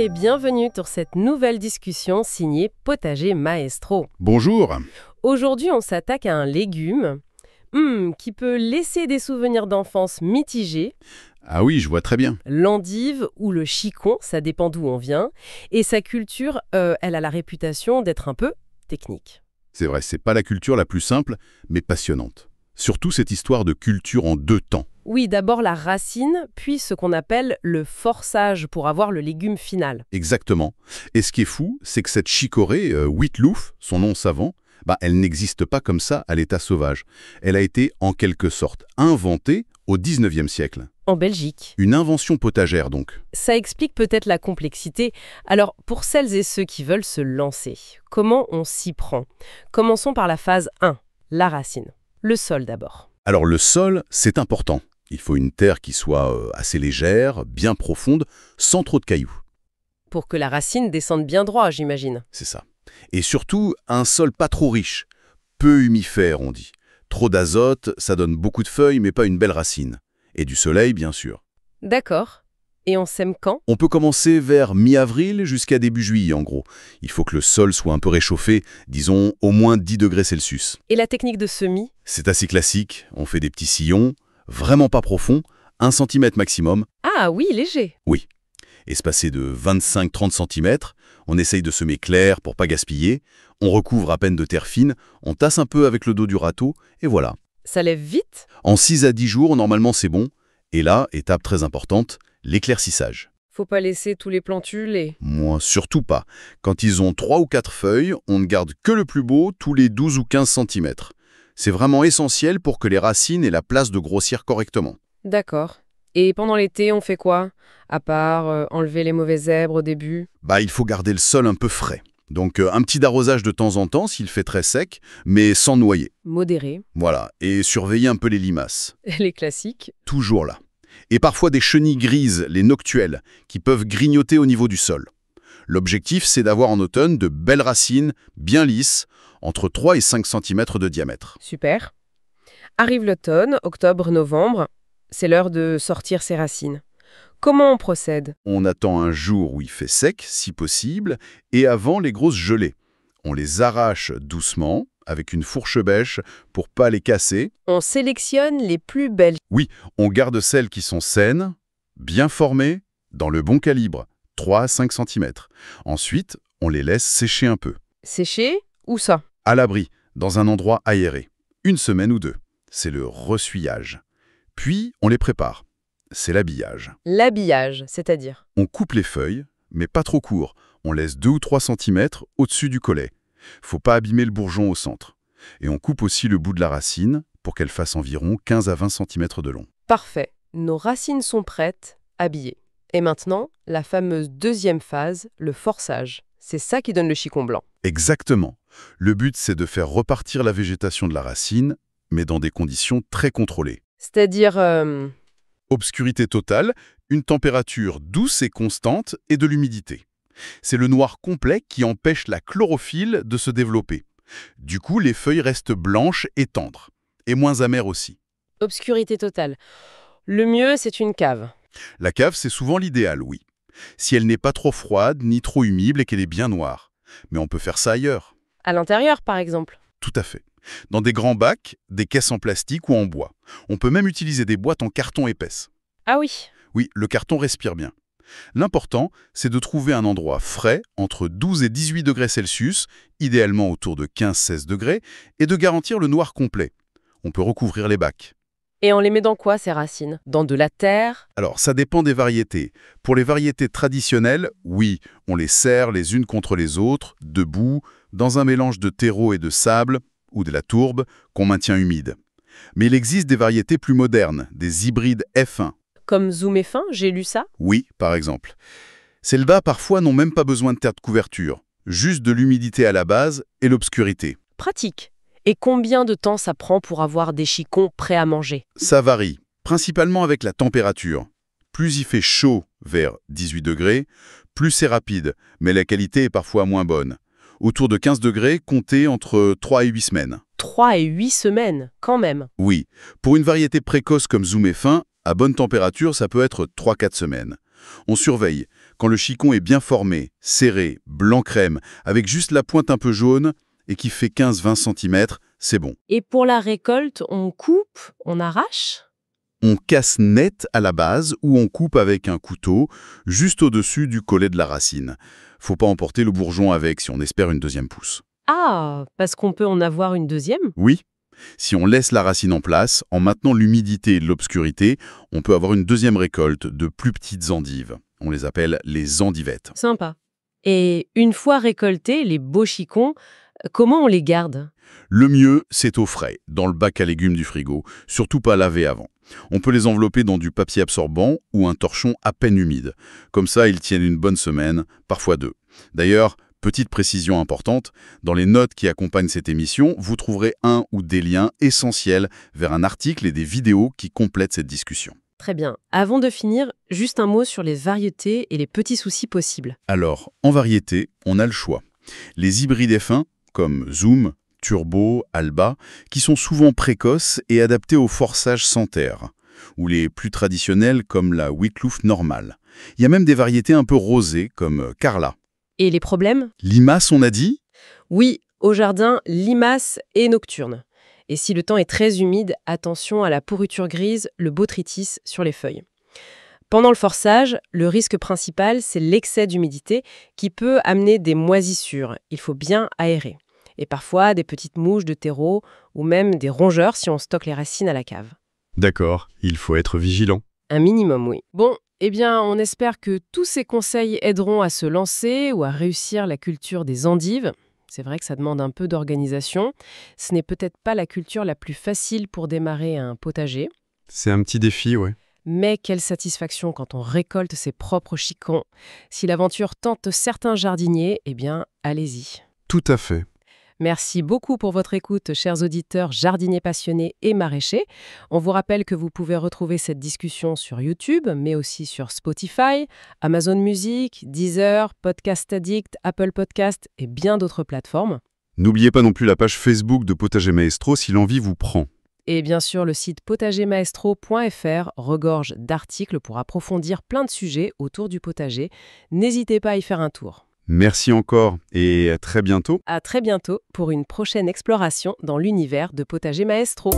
et bienvenue sur cette nouvelle discussion signée Potager Maestro. Bonjour. Aujourd'hui, on s'attaque à un légume qui peut laisser des souvenirs d'enfance mitigés, Ah oui, je vois très bien. l'endive ou le chicon, ça dépend d'où on vient, et sa culture, elle a la réputation d'être un peu technique. C'est vrai, c'est pas la culture la plus simple, mais passionnante. Surtout cette histoire de culture en deux temps. Oui, d'abord la racine, puis ce qu'on appelle le forçage pour avoir le légume final. Exactement. Et ce qui est fou, c'est que cette chicorée, Wheatloaf, son nom savant, elle n'existe pas comme ça à l'état sauvage. Elle a été, en quelque sorte, inventée au XIXe siècle. En Belgique. Une invention potagère, donc. Ça explique peut-être la complexité. Alors, pour celles et ceux qui veulent se lancer, comment on s'y prend? Commençons par la phase 1, la racine. Le sol d'abord. Alors le sol, c'est important. Il faut une terre qui soit assez légère, bien profonde, sans trop de cailloux. Pour que la racine descende bien droit, j'imagine. C'est ça. Et surtout, un sol pas trop riche. Peu humifère, on dit. Trop d'azote, ça donne beaucoup de feuilles, mais pas une belle racine. Et du soleil, bien sûr. D'accord. Et on sème quand? On peut commencer vers mi-avril jusqu'à début juillet, en gros. Il faut que le sol soit un peu réchauffé, disons au moins 10 degrés Celsius. Et la technique de semis? C'est assez classique. On fait des petits sillons, vraiment pas profonds, 1 cm maximum. Ah oui, léger. Oui. Espacé de 25-30 cm, on essaye de semer clair pour pas gaspiller, on recouvre à peine de terre fine, on tasse un peu avec le dos du râteau, et voilà. Ça lève vite? En 6 à 10 jours, normalement c'est bon. Et là, étape très importante, l'éclaircissage. Faut pas laisser tous les plantules et... Moi, surtout pas. Quand ils ont 3 ou 4 feuilles, on ne garde que le plus beau tous les 12 ou 15 cm. C'est vraiment essentiel pour que les racines aient la place de grossir correctement. D'accord. Et pendant l'été, on fait quoi? À part enlever les mauvaises herbes au début? Il faut garder le sol un peu frais. Donc un petit arrosage de temps en temps s'il fait très sec, mais sans noyer. Modéré. Voilà, et surveiller un peu les limaces. Les classiques. Toujours là. Et parfois des chenilles grises, les noctuelles, qui peuvent grignoter au niveau du sol. L'objectif, c'est d'avoir en automne de belles racines, bien lisses, entre 3 et 5 cm de diamètre. Super. Arrive l'automne, octobre, novembre. C'est l'heure de sortir ses racines. Comment on procède? On attend un jour où il fait sec, si possible, et avant les grosses gelées. On les arrache doucement, avec une fourche bêche, pour pas les casser. On sélectionne les plus belles. Oui, on garde celles qui sont saines, bien formées, dans le bon calibre, 3 à 5 cm. Ensuite, on les laisse sécher un peu. Sécher? Où ça? À l'abri, dans un endroit aéré. 1 semaine ou 2. C'est le ressuyage. Puis, on les prépare. C'est l'habillage. L'habillage, c'est-à-dire? On coupe les feuilles, mais pas trop court. On laisse 2 ou 3 cm au-dessus du collet. Faut pas abîmer le bourgeon au centre. Et on coupe aussi le bout de la racine pour qu'elle fasse environ 15 à 20 cm de long. Parfait. Nos racines sont prêtes, habillées. Et maintenant, la fameuse deuxième phase, le forçage. C'est ça qui donne le chicon blanc. Exactement. Le but, c'est de faire repartir la végétation de la racine, mais dans des conditions très contrôlées. C'est-à-dire... Obscurité totale, une température douce et constante et de l'humidité. C'est le noir complet qui empêche la chlorophylle de se développer. Du coup, les feuilles restent blanches et tendres, et moins amères aussi. obscurité totale. Le mieux, c'est une cave. La cave, c'est souvent l'idéal, oui. Si elle n'est pas trop froide, ni trop humide et qu'elle est bien noire. Mais on peut faire ça ailleurs. À l'intérieur, par exemple. Tout à fait. Dans des grands bacs, des caisses en plastique ou en bois. On peut même utiliser des boîtes en carton épaisse. Ah oui. Oui, le carton respire bien. L'important, c'est de trouver un endroit frais, entre 12 et 18 degrés Celsius, idéalement autour de 15-16 degrés, et de garantir le noir complet. On peut recouvrir les bacs. Et on les met dans quoi, ces racines? Dans de la terre? Alors, ça dépend des variétés. Pour les variétés traditionnelles, oui, on les serre les unes contre les autres, debout, dans un mélange de terreau et de sable, ou de la tourbe, qu'on maintient humide. Mais il existe des variétés plus modernes, des hybrides F1. Comme Zoom et fin, j'ai lu ça. Oui, par exemple. Celles-là, parfois, n'ont même pas besoin de terre de couverture, juste de l'humidité à la base et l'obscurité. Pratique. Et combien de temps ça prend pour avoir des chicons prêts à manger? Ça varie, principalement avec la température. Plus il fait chaud, vers 18 degrés, plus c'est rapide, mais la qualité est parfois moins bonne. Autour de 15 degrés, comptez entre 3 et 8 semaines. 3 et 8 semaines, quand même. Oui, pour une variété précoce comme Zoom et fin, à bonne température, ça peut être 3-4 semaines. On surveille. Quand le chicon est bien formé, serré, blanc crème, avec juste la pointe un peu jaune et qui fait 15-20 cm, c'est bon. Et pour la récolte, on coupe, on arrache? On casse net à la base ou on coupe avec un couteau juste au-dessus du collet de la racine. Faut pas emporter le bourgeon avec si on espère une deuxième pousse. Ah, parce qu'on peut en avoir une deuxième? Oui, si on laisse la racine en place, en maintenant l'humidité et l'obscurité, on peut avoir une deuxième récolte de plus petites endives. On les appelle les endivettes. Sympa. Et une fois récoltés, les beaux chicons, comment on les garde? Le mieux, c'est au frais, dans le bac à légumes du frigo, surtout pas lavé avant. On peut les envelopper dans du papier absorbant ou un torchon à peine humide. Comme ça, ils tiennent une bonne semaine, parfois deux. D'ailleurs, petite précision importante, dans les notes qui accompagnent cette émission, vous trouverez un ou des liens essentiels vers un article et des vidéos qui complètent cette discussion. Très bien. Avant de finir, juste un mot sur les variétés et les petits soucis possibles. Alors, en variété, on a le choix. Les hybrides F1, comme Zoom, Turbo, Alba, qui sont souvent précoces et adaptés au forçage sans terre, ou les plus traditionnels comme la Wittlouf normale. Il y a même des variétés un peu rosées comme Carla. Et les problèmes? Limace, on a dit? Oui, au jardin, limaces et nocturnes. Et si le temps est très humide, attention à la pourriture grise, le botrytis sur les feuilles. Pendant le forçage, le risque principal, c'est l'excès d'humidité qui peut amener des moisissures. Il faut bien aérer. Et parfois des petites mouches de terreau ou même des rongeurs si on stocke les racines à la cave. D'accord, il faut être vigilant. Un minimum, oui. Bon, eh bien, on espère que tous ces conseils aideront à se lancer ou à réussir la culture des endives. C'est vrai que ça demande un peu d'organisation. Ce n'est peut-être pas la culture la plus facile pour démarrer un potager. C'est un petit défi, ouais. Mais quelle satisfaction quand on récolte ses propres chicons. Si l'aventure tente certains jardiniers, eh bien, allez-y. Tout à fait. Merci beaucoup pour votre écoute, chers auditeurs jardiniers passionnés et maraîchers. On vous rappelle que vous pouvez retrouver cette discussion sur YouTube, mais aussi sur Spotify, Amazon Music, Deezer, Podcast Addict, Apple Podcast et bien d'autres plateformes. N'oubliez pas non plus la page Facebook de Potager Maestro si l'envie vous prend. Et bien sûr, le site potagermaestro.fr regorge d'articles pour approfondir plein de sujets autour du potager. N'hésitez pas à y faire un tour. Merci encore et à très bientôt. À très bientôt pour une prochaine exploration dans l'univers de Potager Maestro.